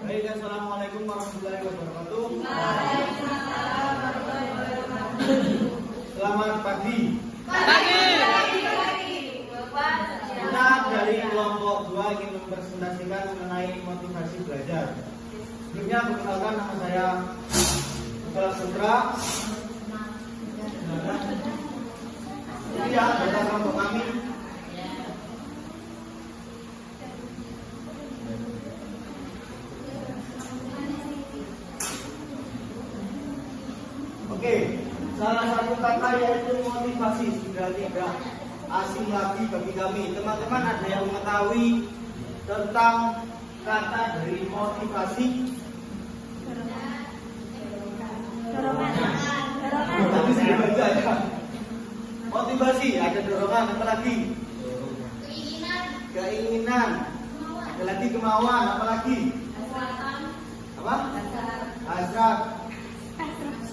Baik, assalamualaikum warahmatullahi wabarakatuh. Selamat pagi. Kita dari kelompok 2 ingin mempresentasikan mengenai motivasi belajar. Sebelumnya perkenalkan, nama saya Putra Sutra. Ini ya data kelompok kami. Oke, salah satu kata yaitu motivasi sudah tidak asing lagi bagi kami. Teman-teman ada yang mengetahui tentang kata dari motivasi? Tapi sudah baca ya. Motivasi ada dorongan, apa lagi? Keinginan. Ada lagi kemauan, apa lagi? Apa? Hasrat.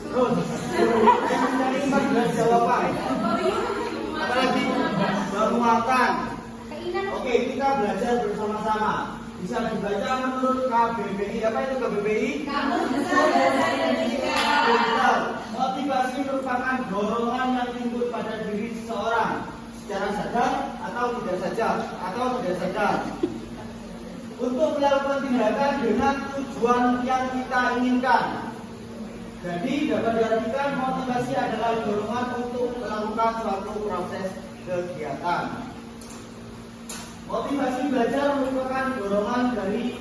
Terus, yang mencari 14 jawaban. Apalagi bermuatan. Oke, kita belajar bersama-sama. Bisa dibaca menurut KBBI. Apa itu KBBI? Kamus Besar Bahasa Indonesia. Motivasi merupakan dorongan yang timbul pada diri seseorang secara sadar atau tidak sadar untuk melakukan tindakan dengan tujuan yang kita inginkan. Jadi dapat diartikan motivasi adalah dorongan untuk melakukan suatu proses kegiatan. Motivasi belajar merupakan dorongan dari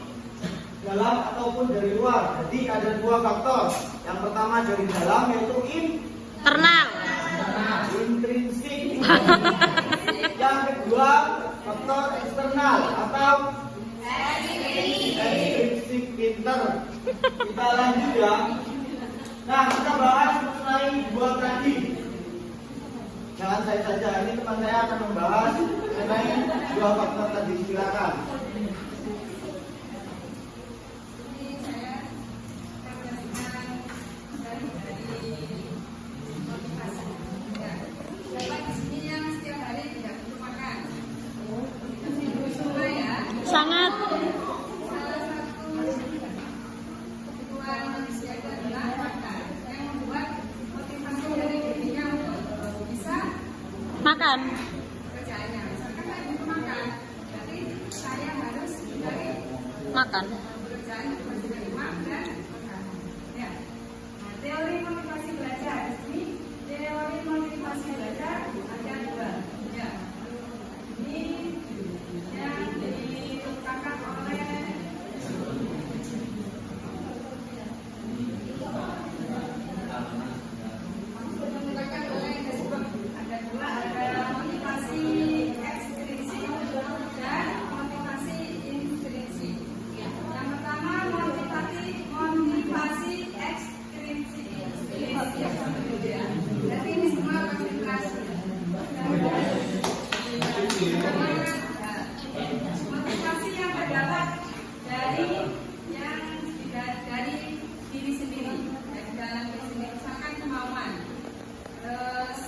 dalam ataupun dari luar. Jadi ada dua faktor. Yang pertama dari dalam yaitu internal, intrinsik. Yang kedua faktor eksternal atau ekstrinsik pinter. Kita lanjut ya. Nah, kita bahas mengenai dua tadi. Jangan saya saja, ini teman saya akan membahas mengenai dua faktor tadi. Silakan. Sangat. Makan. Makan. Teori motivasi belajar. Ini teori motivasi belajar ada dua. Ya. Ini yang dikatakan oleh ada dua, ada motivasi ekstrinsik dan motivasi intrinsik. Yang pertama motivasi ekstrinsik. Jadi ini semua konsentrasi. Motivasi yang terdapat dari diri sendiri, dari dalam diri sendiri, misalkan kemauan, terus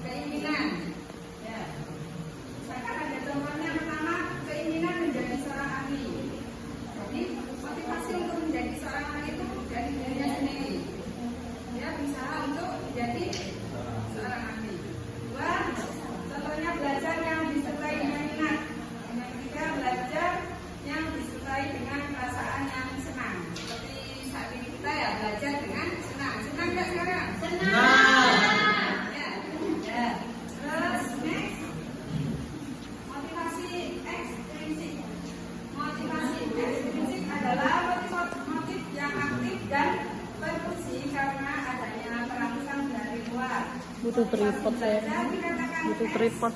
keinginan. Ya. Misalkan ada contohnya pertama, keinginan menjadi seorang ahli. Jadi motivasi untuk menjadi seorang ahli itu dari dirinya sendiri. Dia berusaha untuk menjadi seorang ahli. Dua, contohnya belajar yang disertai dengan minat. Yang ketiga, belajar yang disertai dengan perasaan yang senang. Seperti saat ini kita ya belajar dengan senang. Senang nggak sekarang? Senang. Ya. Terus next, motivasi ekstrinsik. Motivasi ekstrinsik adalah motif yang aktif dan berfungsi karena adanya perangsang dari luar. Butuh tripod saya. Butuh tripod.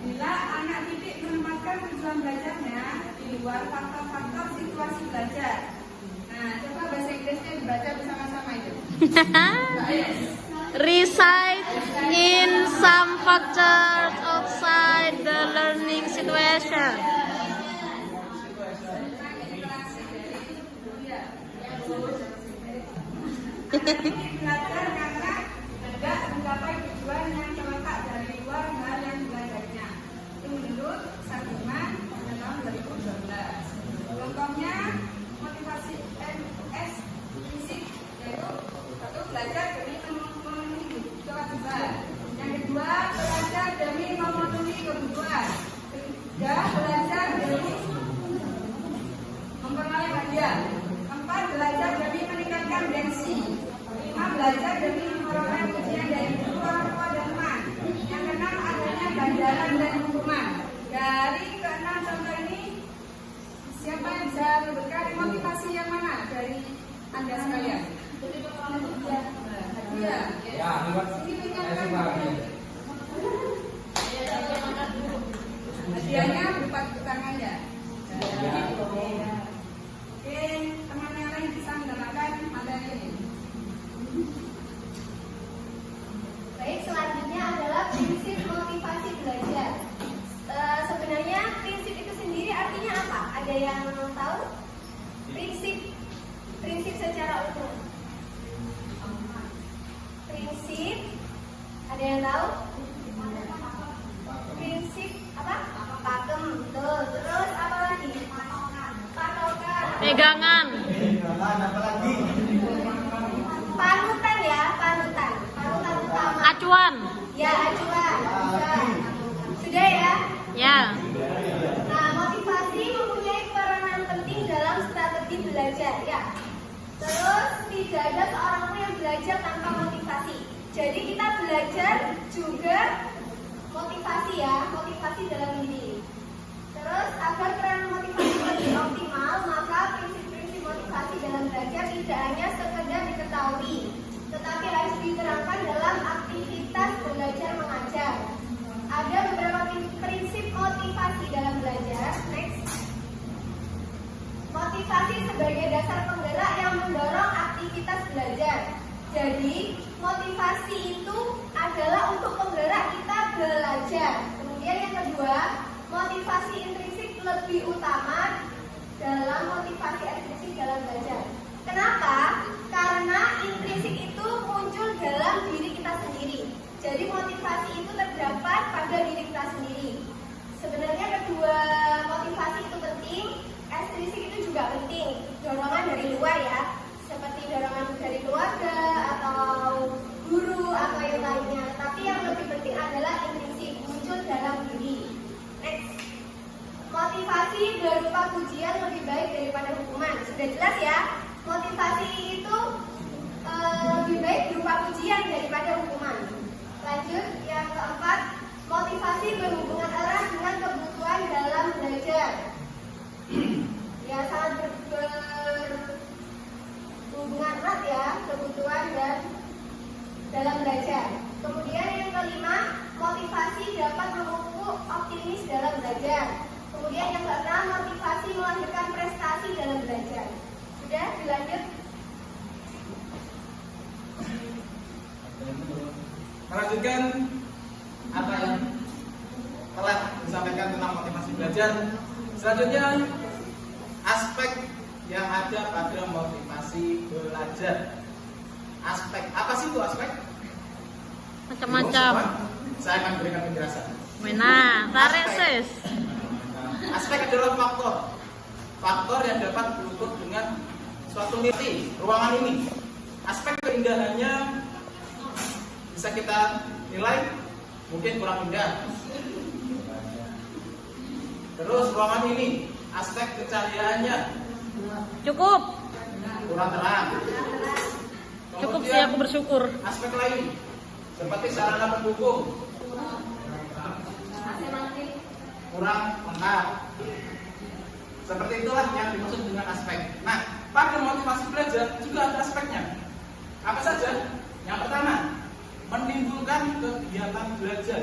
Bila anak didik menempatkan tujuan belajarnya di luar faktor-faktor situasi belajar. Nah, coba bahasa Inggrisnya dibaca bersama-sama itu. Reside in some factors outside the learning situation. Belajar karena tidak mencapai tujuan yang terletak dari luar hal yang belajarnya. Itu menurut Sardiman pada tahun 2012. Contohnya, belajar demi memperoleh pujian dari guru, orang tua, dan teman. Yang keenam, adanya ganjaran dan hukuman. Dari keenam contoh ini, siapa yang bisa memberikan motivasi yang mana dari Anda sekalian? Iya. Ya, hadiahnya berupa tepuk tangan ya. Oke, teman yang lain bisa menggunakan materi ini. Baik, selanjutnya adalah prinsip motivasi belajar. Sebenarnya prinsip itu sendiri artinya apa? Ada yang tahu? Prinsip secara umum. Prinsip, ada yang tahu? Prinsip apa? Pakem, betul. Terus apa lagi? Patokan. Pegangan. Apa lagi? Panutan ya, panutan. Panutan utama. Acuan. Ya, acuan. Bisa. Sudah ya? Ya. Nah, motivasi mempunyai peranan penting dalam strategi belajar ya. Terus tidak ada seorang pun yang belajar tanpa motivasi. Jadi kita belajar juga motivasi ya, motivasi dalam diri. Terus agar peran motivasi lebih optimal, maka prinsip-prinsip motivasi dalam belajar tidak hanya sekedar diketahui, tetapi harus diterapkan dalam aktivitas belajar mengajar. Ada beberapa prinsip motivasi dalam belajar. Next. Motivasi sebagai dasar penggerak yang mendorong aktivitas belajar. Jadi, motivasi itu adalah untuk penggerak kita belajar. Kemudian yang kedua, motivasi intrinsik lebih utama dalam motivasi ekstrinsik dalam belajar. Kenapa? Karena intrinsik itu muncul dalam diri kita sendiri. Jadi motivasi itu terdapat pada diri kita sendiri. Sebenarnya kedua motivasi itu penting, ekstrinsik itu juga penting. Dorongan dari luar ya, seperti dorongan dari keluarga atau guru atau yang lainnya. Tapi yang lebih penting adalah intrinsik, muncul dalam diri. Next. Motivasi berupa pujian lebih baik daripada hukuman. Sudah jelas ya, motivasi itu lebih baik berupa pujian daripada hukuman. Lanjut, yang keempat, motivasi berhubungan erat dengan kebutuhan dalam belajar. Ya, sangat berhubungan erat ya, kebutuhan dan dalam belajar. Kemudian yang kelima, motivasi dapat memupuk optimis dalam belajar. Kemudian yang keenam, motivasi melahirkan prestasi dalam belajar. Sudah, dilanjut. Melanjutkan apa yang telah disampaikan tentang motivasi belajar. Selanjutnya, aspek yang ada pada motivasi belajar. Aspek apa sih itu aspek? Macam-macam. Saya akan berikan penjelasan. Nah, tarik sis. Aspek adalah faktor yang dapat diukur dengan suatu nilai ruangan ini. Aspek keindahannya bisa kita nilai mungkin kurang indah. Terus ruangan ini, aspek kecahayaannya Cukup. kurang terang. Cukup sih, Kemudian, aku bersyukur. aspek lain seperti sarana pendukung kurang lengkap. Seperti itulah yang dimaksud dengan aspek. Nah, pada motivasi belajar juga ada aspeknya. Apa saja? Yang pertama, menimbulkan kegiatan belajar.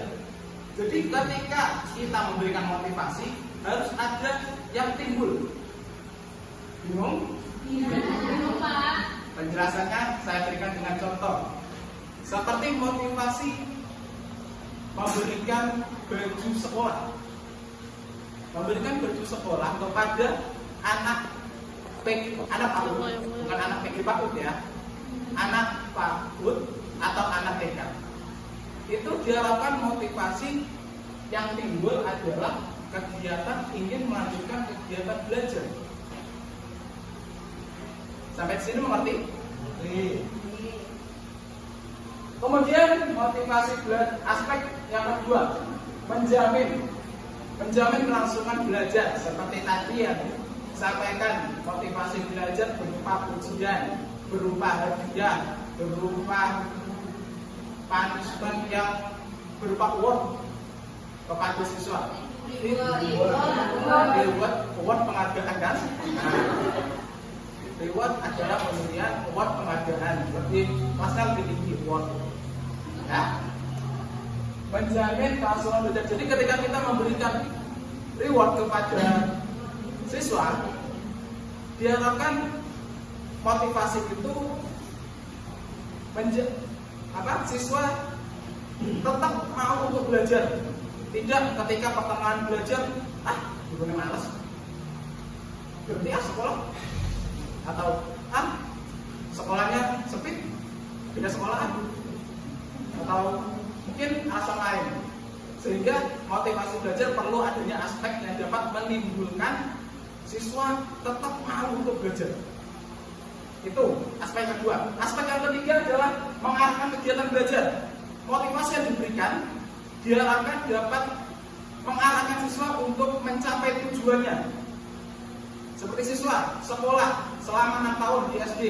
Jadi ketika kita memberikan motivasi, harus ada yang timbul. Bingung? Bingung Pak. Penjelasannya saya berikan dengan contoh. Seperti motivasi memberikan baju sekolah. Memberikan baju sekolah kepada anak PAUD, bukan anak PG PAUD ya, anak PAUD atau anak TK. Itu diharapkan motivasi yang timbul adalah kegiatan ingin melanjutkan kegiatan belajar. Sampai di sini mengerti? Kemudian motivasi belajar, aspek yang kedua, menjamin kelangsungan belajar. Seperti tadi yang sampaikan, motivasi belajar berupa pujian, berupa hadiah, berupa punishment yang berupa award kepada siswa. Award penghargaan kan? Reward adalah pemberian award penghargaan seperti pasal tinggi award. Ya. Menjamin keasuhan belajar. Jadi ketika kita memberikan reward kepada siswa, diharapkan motivasi itu siswa tetap mau untuk belajar. Tidak ketika pertengahan belajar, gimana malas, berhenti sekolah, atau sekolahnya sempit, tidak sekolahan, atau mungkin alasan lain. Sehingga motivasi belajar perlu adanya aspek yang dapat menimbulkan siswa tetap mau untuk belajar. Itu aspek kedua. Aspek yang ketiga adalah mengarahkan kegiatan belajar. Motivasi yang diberikan diharapkan dapat mengarahkan siswa untuk mencapai tujuannya. Seperti siswa sekolah selama 6 tahun di SD,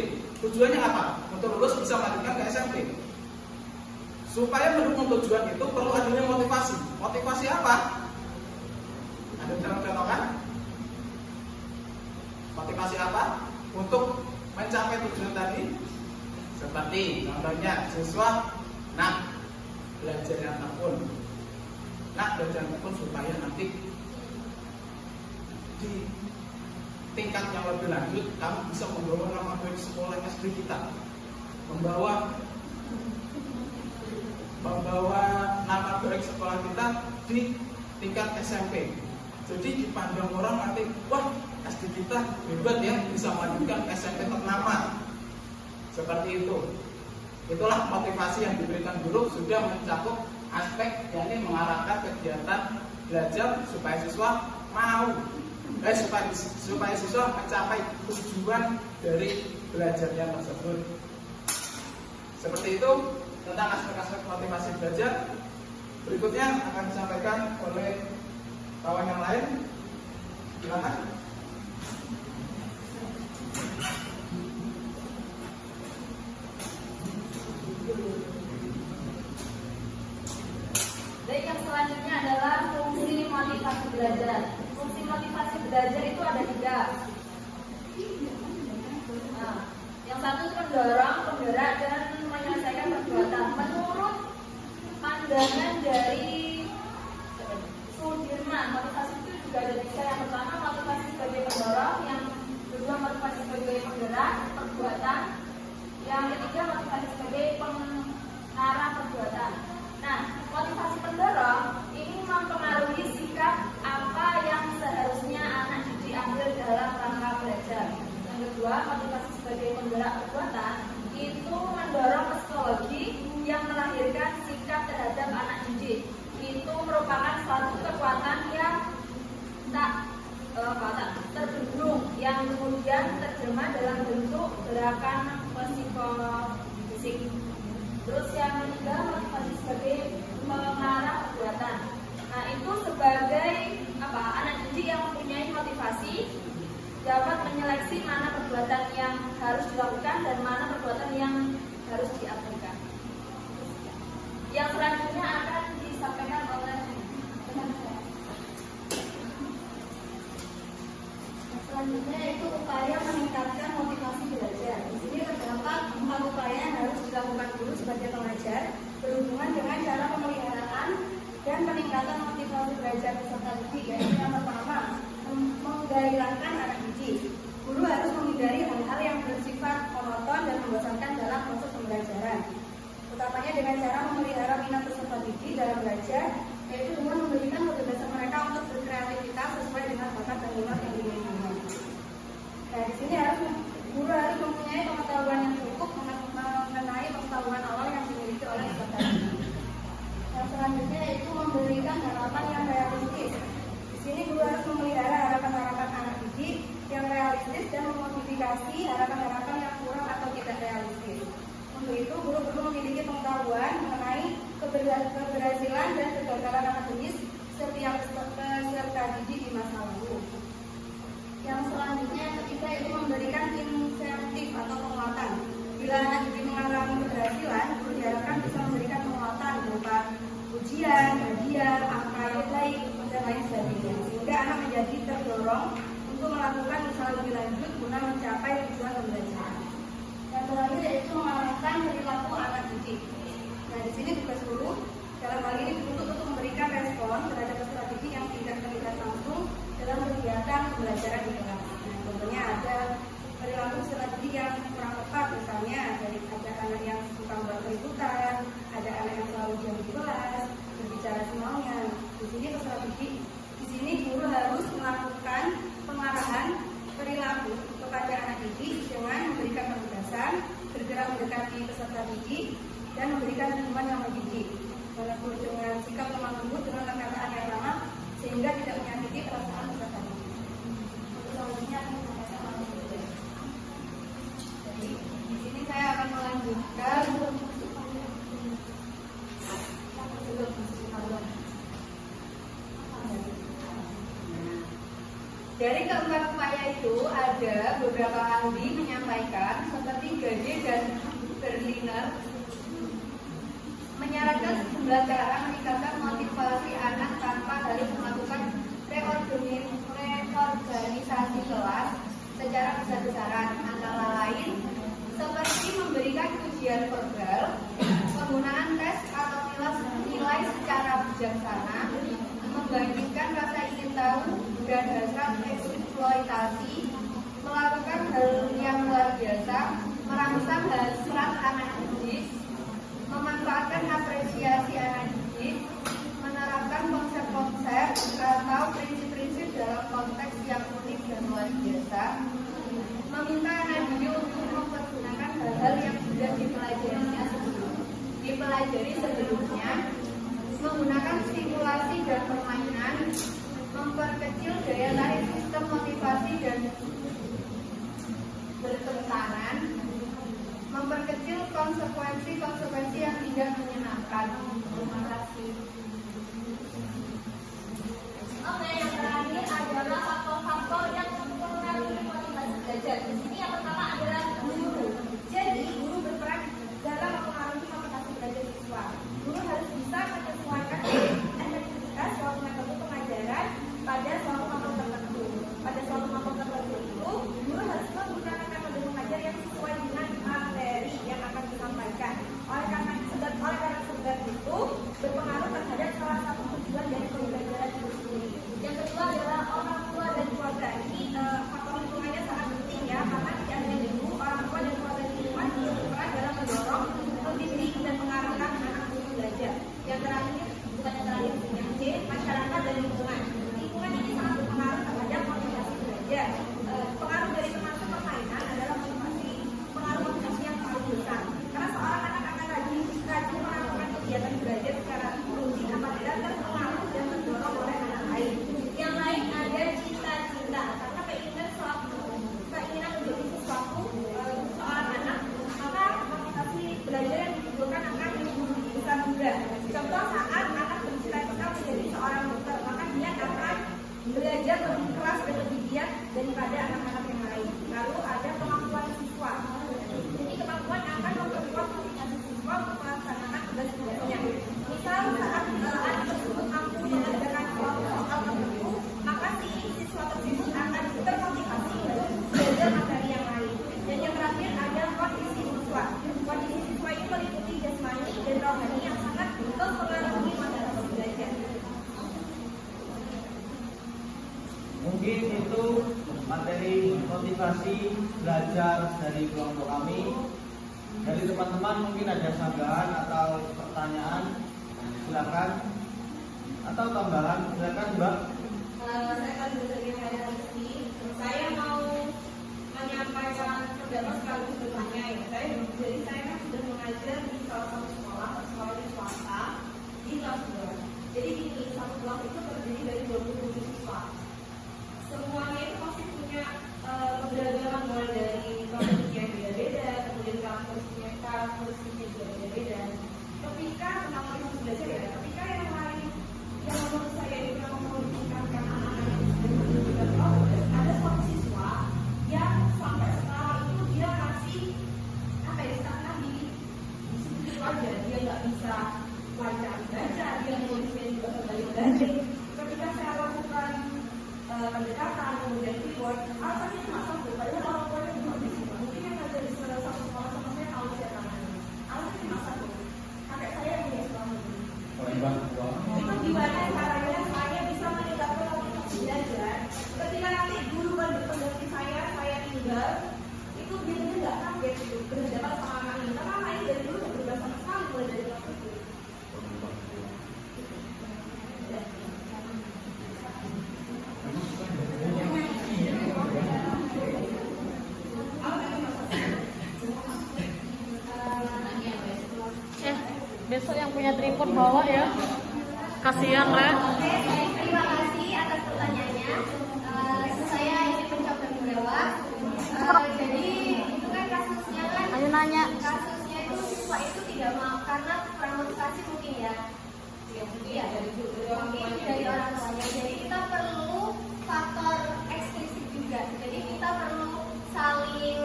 tujuannya apa? Untuk lulus bisa melanjutkan ke SMP. Supaya mendukung tujuan itu perlu adanya motivasi. Motivasi apa? Ada contoh kan? Motivasi apa? Untuk mencapai tujuan tadi. Seperti contohnya siswa belajar yang tekun. Belajar tekun supaya nanti di tingkat yang lebih lanjut kamu bisa membawa nama baik sekolah SD kita, membawa nama baik sekolah kita di tingkat SMP. Jadi dipandang orang nanti, wah SD kita hebat ya, bisa melanjutkan SMP ternama. Seperti itu. Itulah motivasi yang diberikan guru sudah mencakup aspek yakni mengarahkan kegiatan belajar supaya siswa mau supaya siswa mencapai tujuan dari belajarnya tersebut. Seperti itu tentang aspek-aspek motivasi belajar. Berikutnya akan disampaikan oleh kawan yang lain. Silakan. Baik, yang selanjutnya adalah fungsi motivasi belajar. Fungsi motivasi belajar itu ada 3. Yang satu mendorong, penggerak, dan menyelesaikan perbuatan. Menurut pandangan dari Sudirman, motivasi itu juga ada 3. Yang pertama motivasi sebagai pendorong, yang kedua motivasi sebagai penggerak perbuatan, yang ketiga motivasi sebagai pengarah perbuatan. Nah, motivasi pendorong ini mempengaruhi sikap apa yang seharusnya anak didik ambil dalam rangka belajar. Yang kedua, motivasi sebagai penggerak perbuatan itu mendorong psikologi yang melahirkan sikap terhadap anak didik. Itu merupakan suatu kekuatan yang tak terbendung yang kemudian terjemah dalam bentuk gerakan psikofisik. Terus yang ketiga, motivasi sebagai pengarah perbuatan. Nah, itu sebagai anak didik yang mempunyai motivasi dapat menyeleksi mana perbuatan yang harus dilakukan dan mana perbuatan yang harus diabaikan. Yang selanjutnya akan disampaikan oleh teman saya. Selanjutnya itu upaya meningkatkan motivasi belajar. Di sini terdapat 4 upaya yang harus dilakukan guru sebagai pengajar berhubungan dengan cara pemeliharaan dan peningkatan motivasi belajar peserta didik. Yaitu yang pertama, menggairahkan anak didik. Guru harus menghindari hal-hal yang bersifat monoton dan membosankan dalam proses pembelajaran. Utamanya dengan cara memelihara minat peserta didik dalam belajar, yaitu dengan memberikan kebebasan mereka untuk berkreativitas sesuai dengan bakat dan minat yang dimiliki. Nah, di sini guru harus mempunyai pengetahuan yang cukup mengenai pengetahuan awal yang dimiliki oleh peserta didik. Yang selanjutnya yaitu memberikan harapan yang realistis. Di sini guru harus memelihara harapan-harapan anak didik yang realistis dan memodifikasi harapan-harapan yang kurang atau tidak realistis. Untuk itu, guru perlu memiliki pengetahuan mengenai keberhasilan dan kegagalan akademis setiap peserta didik di masa lalu. Yang selanjutnya yang ketiga itu memberikan insentif atau penguatan. Bila anak didik mengalami guna mencapai tujuan pembelajaran. Yang terakhir yaitu mengarahkan perilaku anak didik. Nah, di sini tugas guru dalam hal ini untuk memberikan respon terhadap peserta didik yang tidak terlibat langsung dalam kegiatan pembelajaran di kelas. Nah, contohnya ada perilaku peserta didik yang kurang tepat, misalnya ada anak yang suka membuat keributan, ada anak yang selalu diam di kelas, berbicara semaunya. Di sini peserta didik, di sini guru harus melakukan pengarahan perilaku kepada anak didik dengan memberikan penugasan, bergerak mendekati peserta didik, dan memberikan dukungan yang mendidik. Walaupun dengan sikap lemah lembut dengan perkataan yang ramah sehingga tidak menyakiti perasaan peserta didik. Untuk selanjutnya akan disampaikan oleh guru. Jadi di sini saya akan melanjutkan dari keempat upaya itu ada beberapa ahli menyampaikan seperti Gade dan Berliner menyarankan sejumlah cara meningkatkan motivasi anak tanpa harus melakukan reorganisasi kelas secara besar-besaran, antara lain seperti memberikan ujian verbal, penggunaan tes atau nilai secara bijaksana, membangkitkan rasa ingin tahu dan hasrat eksploitasi, melakukan hal yang luar biasa, merangsang hasrat anak didik, memanfaatkan apresiasi anak didik, menerapkan konsep-konsep atau prinsip-prinsip dalam konteks yang unik dan luar biasa, meminta anak didik untuk mempergunakan hal-hal yang sudah dipelajari sebelumnya, menggunakan stimulasi dan permainan, memperkecil daya tarik sistem motivasi dan bertentangan, memperkecil konsekuensi yang tidak menyenangkan. Terima kasih. Oke, yang terakhir adalah faktor-faktor yang mempengaruhi motivasi belajar. Di sini yang pertama adalah guru. Jadi guru berperan dalam mempengaruhi motivasi belajar siswa. Guru harus bisa menyesuaikan efektivitas suatu metode pengajaran pada suatu materi tertentu. Pada suatu materi tertentu itu, guru harus menggunakan metode pengajar yang sesuai dengan materi yang akan disampaikan. Oleh karena sebab itu berpengaruh terhadap salah satu tujuan dari pembelajaran itu sendiri. Yang kedua adalah orang tua dan keluarga. Ini faktor lingkungannya sangat penting ya, karena tidak hanya guru, orang tua dan keluarga di rumah juga berperan dalam mendorong, membimbing dan mengarahkan anak untuk belajar. Yang terakhir, bukan yang terakhir, yang C, masyarakat dan lingkungan. Lingkungan ini sangat berpengaruh terhadap motivasi belajar. Pengaruh dari termasuk permainan adalah pengaruh motivasi yang paling besar. Karena seorang anak akan rajin melakukan kegiatan belajar secara rutin apabila terpengaruh dan terdorong oleh anak lain. Yang lain ada cita-cita, karena keinginan untuk sesuatu seorang anak, maka motivasi belajar yang dibutuhkan akan bisa mudah. Contoh saat anak bercita-cita menjadi seorang dokter, maka dia akan belajar lebih keras dan lebih giat daripada anak-anak yang lain. Lalu ada kemampuan siswa. Jadi kemampuan akan memperkuat motivasi siswa untuk melaksanakan tugas-tugasnya. Misal saat anak tersebut mampu mengerjakan soal tertentu, maka si siswa tersebut akan termotivasi belajar materi yang lain. Dan yang terakhir ada kondisi siswa. Kondisi siswa ini meliputi jasmani dan rohani yang sangat mempengaruhi motivasi belajar. Mungkin itu materi motivasi belajar dari kelompok kami. Dari teman-teman mungkin ada sanggahan atau pertanyaan, silakan. Atau tambahan, silakan Mbak. Saya akan bertanya di sini. Saya mau menyampaikan pendapat sekaligus bertanya ya. Jadi saya kan sudah mengajar di salah satu sekolah di swasta di kelas 2. Jadi di satu kelas itu terdiri dari 20 siswa. Semuanya itu pasti punya keberagaman mulai dari kompetensinya beda-beda, kemudian karakteristiknya juga beda-beda. Ketika tentang motivasi belajar ya, ketika yang lain yang menurut saya itu yang memungkinkan anak-anak itu juga progres, ada suatu siswa yang sampai sekarang itu dia masih stagnan di situ aja, dia nggak bisa lancar baca, dia nulisnya juga kembali belajar. Ketika saya lakukan pendekatan, kemudian itu biasanya nggak kaget gitu berhadapan sama anak ini, karena anak ini dari dulu nggak berubah sama sekali mulai dari waktu itu. Besok yang punya tripod bawa ya. Kasihan, Re. Oke, terima kasih atas pertanyaannya. Saya ingin mencoba menjawab. Jadi itu kan kasusnya kan. Ayo nanya. Kasusnya itu siswa itu tidak mau karena kurang motivasi mungkin ya. Iya, mungkin dari orang tuanya. Jadi kita perlu faktor eksklusif juga. Jadi kita perlu saling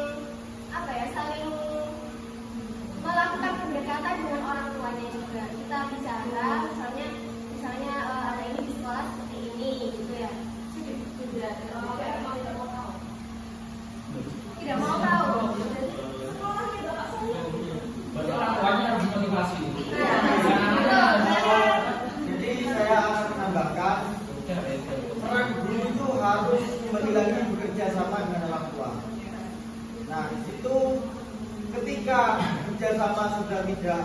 melakukan pendekatan dengan orang tuanya juga. Kita bicara, misalnya anak ini di sekolah seperti ini, gitu ya. Tidak mau tahu. Sekolahnya bapak saya. Berarti orang tuanya harus motivasi. Jadi saya akan menambahkan peran guru itu harus kembali lagi bekerja sama dengan orang tua. Nah, di situ ketika kerjasama sudah tidak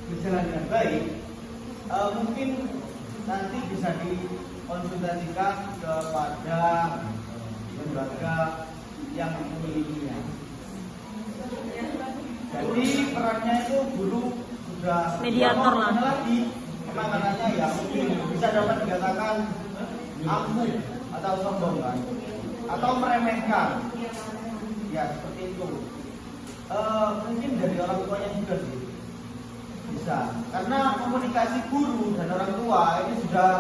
berjalan dengan baik, mungkin nanti bisa dikonsultasikan kepada lembaga yang memilikinya. Jadi perannya itu guru sudah Mediator lah. lagi, penanganannya ya mungkin bisa dapat dikatakan ampuh atau sombong kan, atau meremehkan, ya seperti itu. Mungkin dari orang tuanya juga sih bisa, karena komunikasi guru dan orang tua ini sudah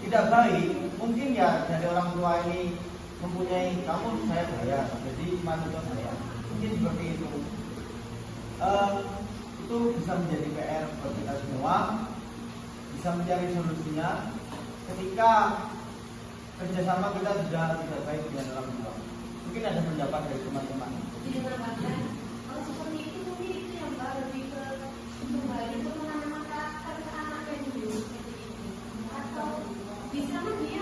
tidak baik. Mungkin ya dari orang tua ini mempunyai kamu saya bayar jadi manut saya, mungkin seperti itu. Itu bisa menjadi PR buat kita semua, bisa mencari solusinya ketika kerjasama kita sudah tidak baik dengan orang tua. Mungkin ada pendapat dari teman-teman. Kalau seperti itu mungkin itu yang lebih ke kembali ke menanam karakter ke anaknya dulu, atau bisa dia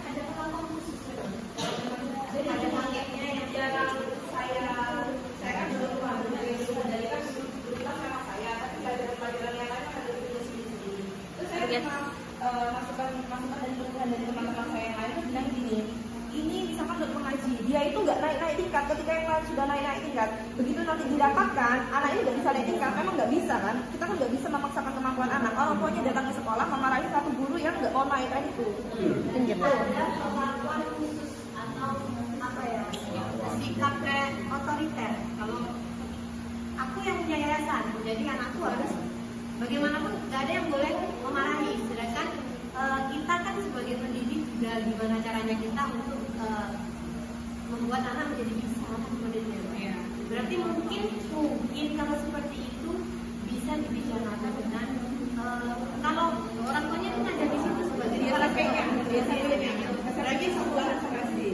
ada kelompok khusus. Jadi ada paketnya yang jarang saya kan belum paham dari kan dulu sama saya, tapi pelajaran yang lain ada di sini. Terus saya masukan dari teman-teman saya yang lain bilang gini, ini misalkan untuk mengaji, dia itu nggak naik tingkat, ketika yang lain sudah naik tingkat, begitu nanti didapatkan, anak ini nggak bisa naik tingkat, memang nggak bisa kan, kita kan nggak bisa memaksakan kemampuan anak. Orang tuanya datang ke sekolah memarahi satu guru yang nggak mau naikkan itu. Ada kemampuan khusus atau apa ya, sikap kayak otoriter. Kalau aku yang punya yayasan, jadi anakku harus bagaimanapun nggak ada yang boleh memarahi, sedangkan kita kan sebagai pendidik juga gimana caranya kita untuk membuat anak menjadi bisa sebenarnya. Ya. Berarti mungkin kalau seperti itu bisa dibicarakan dengan kalau orang tuanya itu ada di situ sebagai biasanya lagi sebuah reservasi.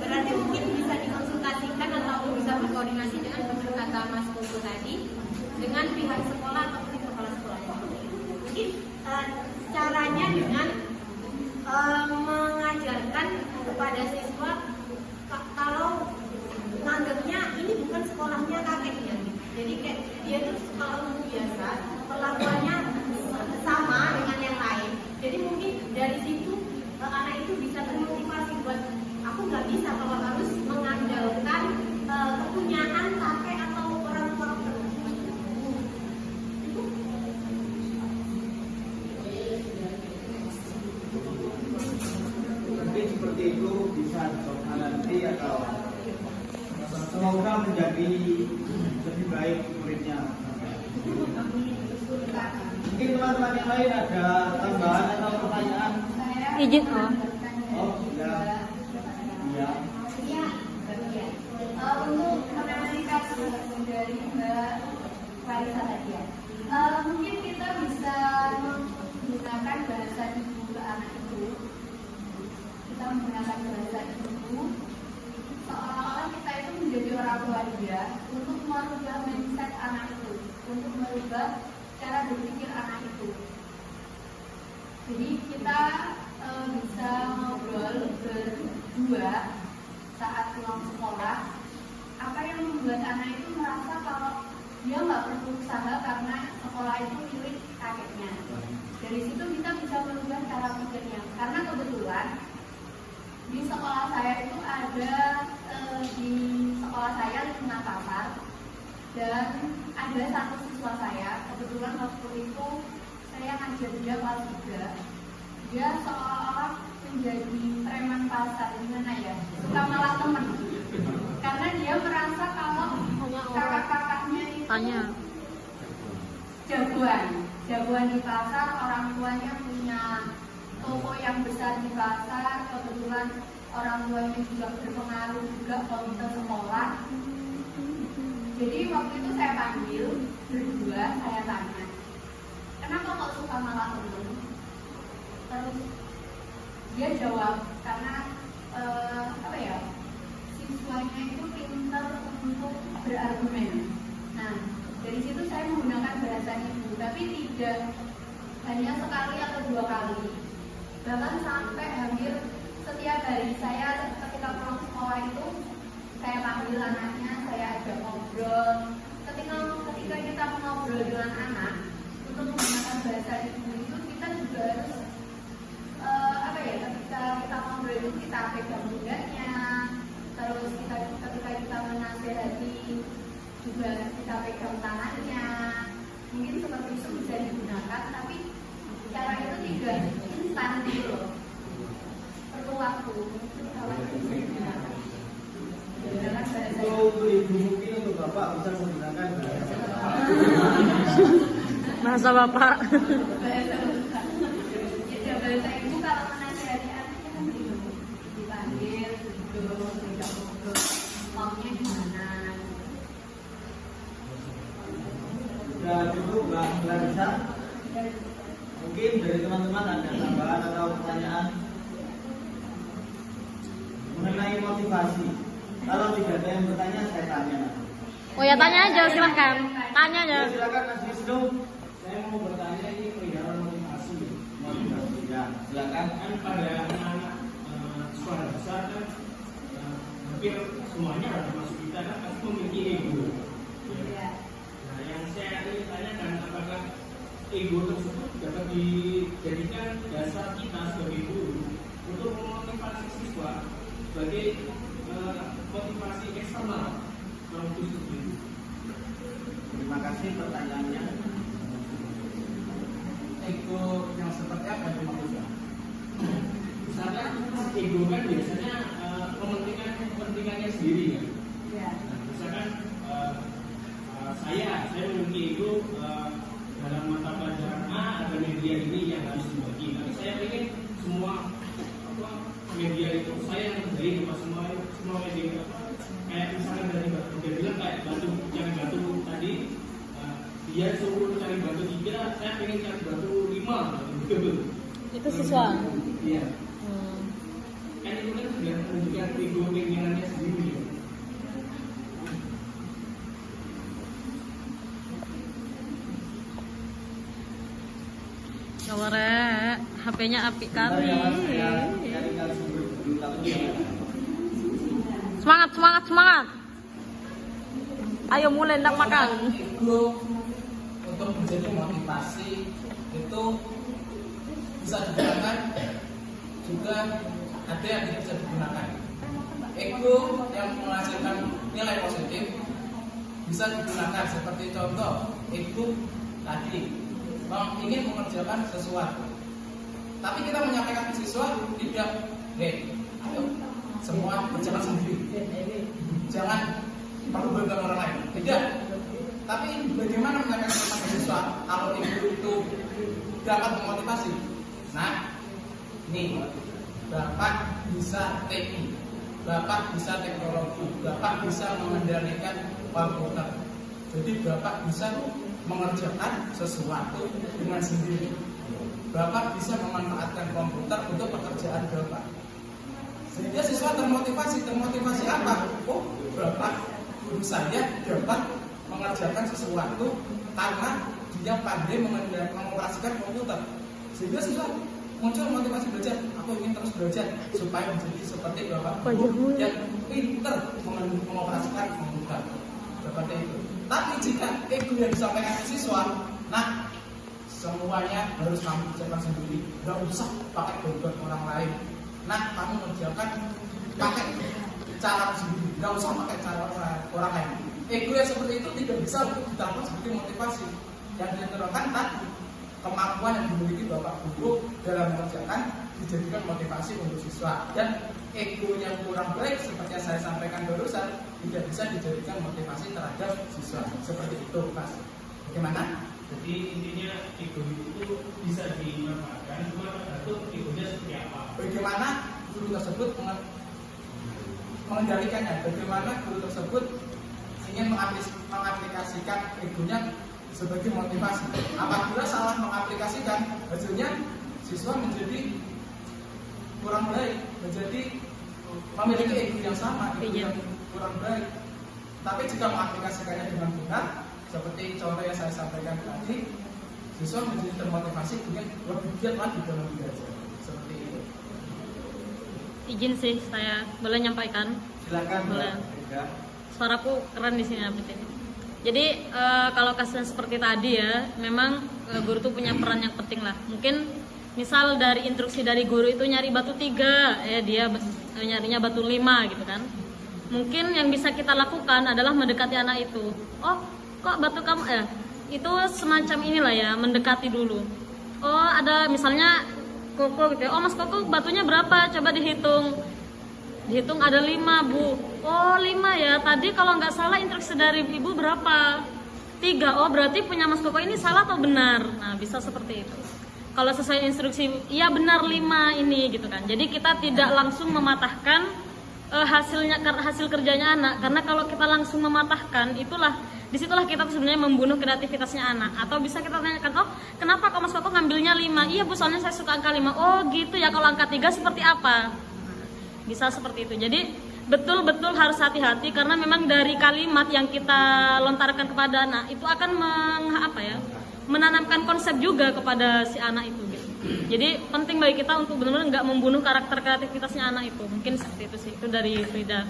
Berarti mungkin bisa dikonsultasikan atau bisa berkoordinasi dengan betul kata Mas Putu tadi dengan pihak sekolah atau pihak kepala sekolah. Mungkin caranya dengan mengajarkan kepada siswa kalau menganggapnya ini bukan sekolahnya kakeknya, jadi kayak dia itu sekolah umum biasa, perlakuannya sama dengan yang lain. Jadi mungkin dari situ anak itu bisa termotivasi buat aku nggak bisa kalau harus mengandalkan kepunyaan kakek atau orang-orang tertentu. Mungkin seperti itu bisa dicoba nanti, atau semoga menjadi lebih baik muridnya. Mungkin teman-teman yang lain ada tambahan atau pertanyaan? Izin Oh, ya. Iya. Untuk klarifikasi dari Mbak Clarissa tadi ya, mungkin kita bisa menggunakan bahasa ibu ke anak itu. Kita menggunakan bahasa ibu seolah-olah kita itu menjadi orang tua dia untuk merubah mindset anak itu, untuk merubah cara berpikir anak itu. Jadi kita bisa ngobrol berdua kedua, saat pulang sekolah, apa yang membuat anak itu merasa kalau dia nggak perlu usaha karena sekolah itu milik kakeknya. Dari situ kita bisa merubah cara pikirnya. Karena kebetulan di sekolah saya itu ada di sekolah saya lingkungan pasar, dan ada satu siswa saya, kebetulan waktu itu saya ngajar dia kelas 3. Dia seolah-olah menjadi preman pasar, gimana ya, suka malah temen, karena dia merasa kalau kakak-kakaknya itu jagoan di pasar, orang tuanya punya toko yang besar di pasar, kebetulan orang tuanya juga berpengaruh juga komite sekolah. Jadi waktu itu saya panggil berdua, saya tanya, kenapa kok suka malah temen? Terus dia jawab, karena siswanya itu pintar untuk berargumen. Nah, dari situ saya menggunakan bahasa ibu, tapi tidak hanya sekali atau 2 kali, bahkan sampai hampir setiap hari saya ketika pulang sekolah itu saya panggil anaknya, saya ajak ngobrol. Ketika kita mengobrol dengan anak untuk menggunakan bahasa ibu itu, kita juga harus ketika kita ngobrol itu kita pegang punggungnya, terus ketika kita menasehati juga kita pegang tangannya. Mungkin seperti itu bisa digunakan, tapi cara itu tidak instan gitu loh, perlu waktu. Kalau itu bisa digunakan. Untuk ibu mungkin untuk bapak bisa menggunakan Bahasa bapak. Bahasa ibu kalau menasihati anaknya kan gitu, dipanggil, duduk, tidak ngobrol, maunya gimana. Ya cukup Mbak Clarissa. Mungkin dari teman-teman ada tambahan atau pertanyaan mengenai motivasi. Kalau tidak ada yang bertanya, saya tanya. Oh ya, tanya aja, silahkan. Tanya aja. Ya, silakan Mas Wisnu. Saya mau bertanya ini perihal motivasi. Ya, silakan. Kan pada anak-anak sekolah besar kan hampir semuanya termasuk kita kan pasti memiliki ego. Iya. Nah, yang saya ingin tanyakan, apakah ego tersebut dapat dijadikan dasar kita sebagai guru untuk memotivasi siswa sebagai motivasi eksternal dalam khusus itu? Terima kasih pertanyaannya. Ego yang seperti apa yang dimaksudkan? Misalnya ego kan biasanya kepentingannya sendiri kan. Iya. Nah, misalkan saya memiliki ego dalam mata pelajaran A ada media ini yang harus dibagi. Tapi saya ingin semua media itu saya yang terbaik buat semua media. Kayak misalnya dari dia bilang kayak batu tadi, dia suruh cari batu 3, saya pengen cari batu 5. Itu siswa. Iya. Kan itu kan sudah menunjukkan ego keinginannya sendiri. Kawarek, HP-nya apik kali. Semangat. Ayo mulai ndak makan. Ego untuk menjadi motivasi itu bisa digunakan, juga ada yang tidak bisa digunakan. Ego yang menghasilkan nilai positif bisa digunakan, seperti contoh ego tadi ingin mengerjakan sesuatu, tapi kita menyampaikan ke siswa tidak, ayo semua berjalan sendiri, jangan perlu bantuan orang lain, tidak. Tapi bagaimana menyampaikan ke siswa kalau itu dapat memotivasi? Nah, nih Bapak bisa TI, Bapak bisa teknologi, Bapak bisa mengendalikan komputer, jadi Bapak bisa mengerjakan sesuatu dengan sendiri. Bapak bisa memanfaatkan komputer untuk pekerjaan Bapak. Sehingga siswa termotivasi apa? Oh, Bapak guru saya dapat mengerjakan sesuatu karena dia pandai mengoperasikan komputer. Sehingga siswa muncul motivasi belajar, aku ingin terus belajar supaya menjadi seperti Bapak Wajahmu. Guru yang pinter mengoperasikan membuka seperti itu. Tapi jika ego yang disampaikan ke siswa, nah semuanya harus kamu kerjakan sendiri, nggak usah pakai bantuan orang lain. Nah, kamu mengerjakan pakai cara sendiri, nggak usah pakai cara orang lain. Ego yang seperti itu tidak bisa diterapkan sebagai motivasi. Yang diterapkan tadi kemampuan yang dimiliki Bapak Guru dalam mengerjakan dijadikan motivasi untuk siswa. Dan ego yang kurang baik seperti yang saya sampaikan barusan tidak bisa dijadikan motivasi terhadap siswa. Seperti itu, Mas. Bagaimana? Jadi intinya ego itu bisa dimanfaatkan, cuma tergantung egonya seperti apa. Bagaimana guru tersebut mengendalikannya? Bagaimana guru tersebut ingin mengaplikasikan egonya sebagai motivasi? Apabila salah mengaplikasikan, hasilnya siswa menjadi kurang baik, menjadi memiliki ego yang sama, ego yang kurang baik. Tapi jika mengaplikasikannya dengan benar, seperti contoh yang saya sampaikan tadi, siswa menjadi termotivasi dengan lebih giat lagi dalam belajar. Seperti itu. Izin sih saya boleh nyampaikan. Silakan. Boleh. Mbak. Suaraku keren di sini berarti. Jadi kalau kasusnya seperti tadi ya, memang guru tuh punya peran yang penting lah. Mungkin misal dari instruksi dari guru itu nyari batu 3, dia nyarinya batu 5 gitu kan. Mungkin yang bisa kita lakukan adalah mendekati anak itu. Oh, kok batu kamu itu semacam inilah ya, mendekati dulu. Oh, ada misalnya Koko gitu ya. Oh, Mas Koko batunya berapa? Coba dihitung. Dihitung ada 5, Bu. Oh, 5 ya. Tadi kalau nggak salah instruksi dari Ibu berapa? 3. Oh, berarti punya Mas Koko ini salah atau benar? Nah, bisa seperti itu. Kalau sesuai instruksi, iya benar 5 ini gitu kan. Jadi kita tidak langsung mematahkan hasil kerjanya anak, karena kalau kita langsung mematahkan disitulah kita sebenarnya membunuh kreativitasnya anak. Atau bisa kita tanyakan, oh kenapa kok Mas Koko ngambilnya 5? Iya Bu, soalnya saya suka angka 5. Oh gitu ya, kalau angka 3 seperti apa? Bisa seperti itu. Jadi betul-betul harus hati-hati, karena memang dari kalimat yang kita lontarkan kepada anak itu akan menanamkan konsep juga kepada si anak itu gitu. Jadi penting bagi kita untuk benar-benar nggak membunuh karakter kreativitasnya anak itu. Mungkin seperti itu sih. Itu dari Frida.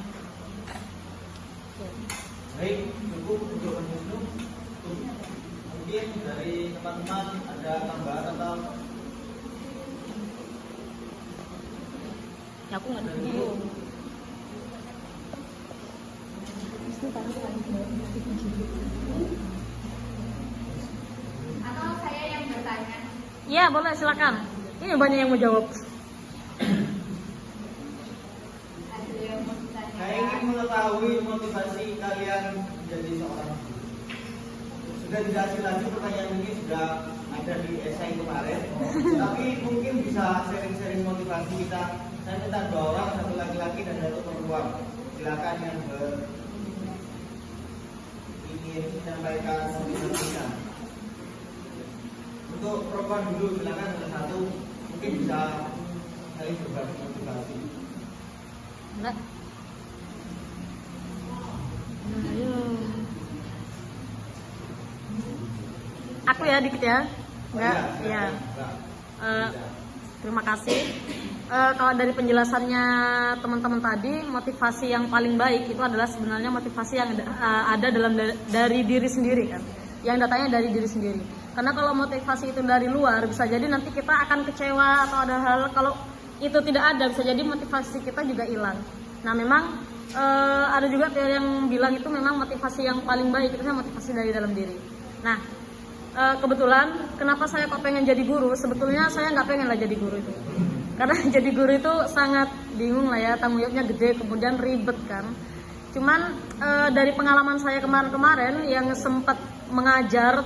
Baik, cukup untuk menyusun. Mungkin dari teman-teman ada tambahan atau Ya aku nggak tahu. Atau saya yang bertanya? Iya boleh, silakan. Ini banyak yang mau jawab. Ada yang mau bertanya? saya ingin mengetahui motivasi kalian menjadi seorang guru. Sudah tidak asing lagi, pertanyaan ini sudah ada di esai kemarin. Tapi mungkin bisa sharing-sharing motivasi kita. Saya minta 2 orang, 1 laki-laki dan 1 perempuan. Silakan yang ingin menyampaikan motivasinya. Untuk perempuan dulu, silakan satu, mungkin bisa saling berbagi motivasi. Enggak. Ayo. Aku ya dikit ya. Enggak, iya. Terima kasih. Kalau dari penjelasannya teman-teman tadi, motivasi yang paling baik itu adalah sebenarnya motivasi yang ada dari diri sendiri kan. Yang datanya dari diri sendiri. Karena kalau motivasi itu dari luar, bisa jadi nanti kita akan kecewa atau ada hal, kalau itu tidak ada, bisa jadi motivasi kita juga hilang. Nah memang ada juga teori yang bilang itu memang motivasi yang paling baik itu motivasi dari dalam diri. Nah kebetulan kenapa saya kok pengen jadi guru, sebetulnya saya nggak pengen lah jadi guru itu. Karena jadi guru itu sangat bingung lah ya, tanggung jawabnya gede, kemudian ribet kan. Cuman dari pengalaman saya kemarin-kemarin yang sempat mengajar,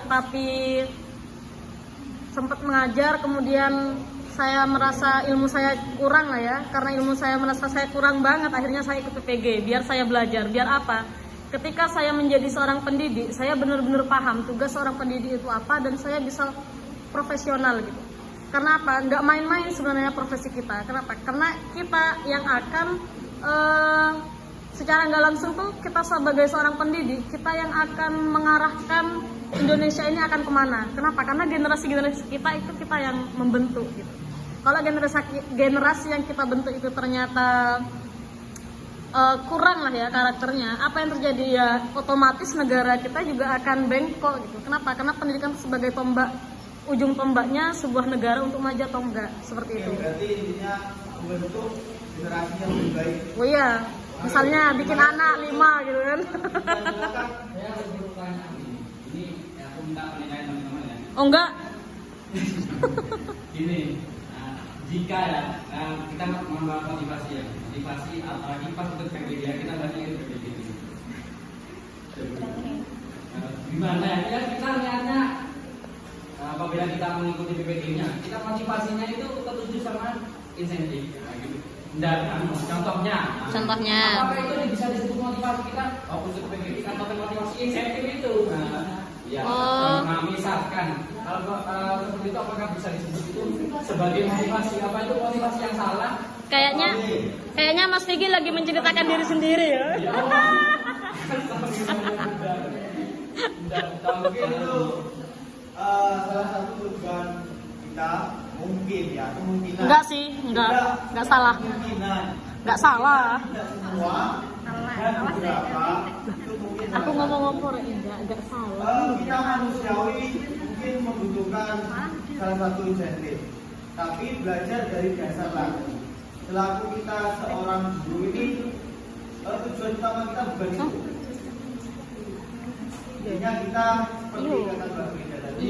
kemudian saya merasa ilmu saya kurang lah ya. Karena ilmu saya merasa saya kurang banget, akhirnya saya ikut PPG biar saya belajar. Biar apa? Ketika saya menjadi seorang pendidik, saya benar-benar paham tugas seorang pendidik itu apa, dan saya bisa profesional gitu. Karena apa? Nggak main-main sebenarnya profesi kita. Kenapa? Karena kita yang akan secara nggak langsung tuh, kita sebagai seorang pendidik, kita yang akan mengarahkan Indonesia ini akan kemana. Kenapa? Karena generasi kita itu kita yang membentuk gitu. kalau generasi yang kita bentuk itu ternyata kurang lah ya karakternya, apa yang terjadi ya otomatis negara kita juga akan bengkok gitu. Kenapa? Karena pendidikan itu sebagai tombak, ujung tombaknya sebuah negara untuk maju atau enggak, seperti itu. Berarti intinya membentuk generasi yang lebih baik. Oh iya, misalnya bikin anak 5 gitu kan. Saya harus bertanya ini aku minta penilaian teman-teman ya. Oh enggak. Gini, jika ya kita membahas motivasi ya, motivasi apalagi pas untuk PPG kita bahasnya itu PPG. Gimana ya kita lihatnya apabila kita mengikuti PPG-nya, kita motivasinya itu tertuju sama insentif, gitu. Dan contohnya, apakah itu bisa disebut motivasi kita? Walaupun itu PPG kita contohkan motivasi insentif itu. Ya, misalkan kalau seperti itu apakah bisa disebut itu sebagai motivasi? Apa itu motivasi yang salah? Kayaknya Mas Vicky lagi menceritakan diri sendiri ya. Mungkin itu salah satu tujuan kita, mungkin ya, kemungkinan. Enggak sih, enggak salah. Kemungkinan. Enggak salah. Tidak semua. Dan beberapa itu mungkin. Aku ngomong-ngomong enggak salah. Kita manusiawi mungkin membutuhkan salah satu insentif, tapi belajar dari dasar lagi. Selaku kita seorang guru ini, tujuan utama kita bukan itu. Intinya kita seperti kata Mbak Frida tadi,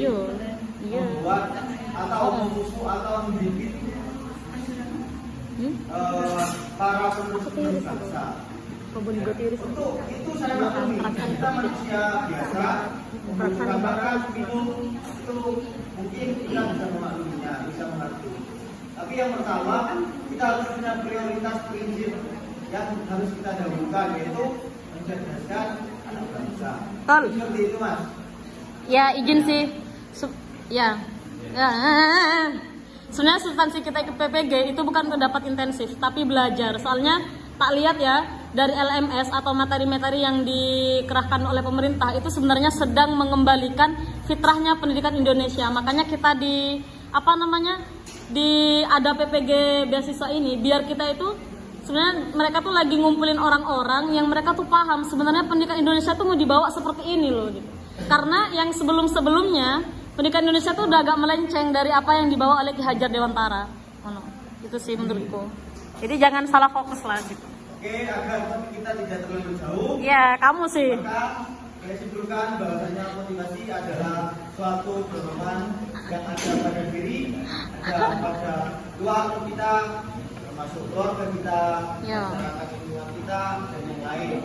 membuat atau memusuh atau mendidik para penerus bangsa. Untuk itu saya maklumi, kita manusia biasa membutuhkan makan, minum, itu mungkin kita bisa memakluminya, bisa mengerti. Tapi yang pertama, kita harus punya prioritas prinsip yang harus kita dahulukan, yaitu mencerdaskan anak bangsa. Seperti itu, Mas. Ya, izin sih. Ya. Sebenarnya substansi kita ikut PPG itu bukan untuk dapat intensif, tapi belajar. Soalnya tak lihat ya, dari LMS atau materi-materi yang dikerahkan oleh pemerintah itu sebenarnya sedang mengembalikan fitrahnya pendidikan Indonesia. Makanya kita ada PPG beasiswa ini biar kita itu sebenarnya mereka tuh lagi ngumpulin orang-orang yang mereka tuh paham sebenarnya pendidikan Indonesia tuh mau dibawa seperti ini loh gitu. Karena yang sebelum-sebelumnya pendidikan Indonesia tuh udah agak melenceng dari apa yang dibawa oleh Ki Hajar Dewantara. Itu sih menurutku. Jadi jangan salah fokus lah gitu. Oke, agar kita tidak terlalu jauh. Ya, kamu sih. Maka saya simpulkan bahwasanya motivasi adalah suatu dorongan yang ada pada diri, ada pada keluarga kita, termasuk keluarga kita, masyarakat lingkungan kita, dan yang lain.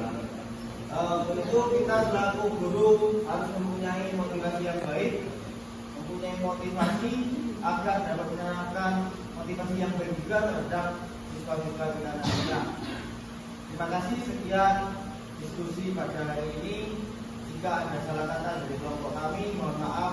Tentu kita selaku guru harus mempunyai motivasi yang baik, mempunyai motivasi agar dapat menanamkan motivasi yang baik juga terhadap siswa-siswa kita nantinya. Terima kasih, sekian diskusi pada hari ini. Jika ada salah kata dari kelompok kami, mohon maaf.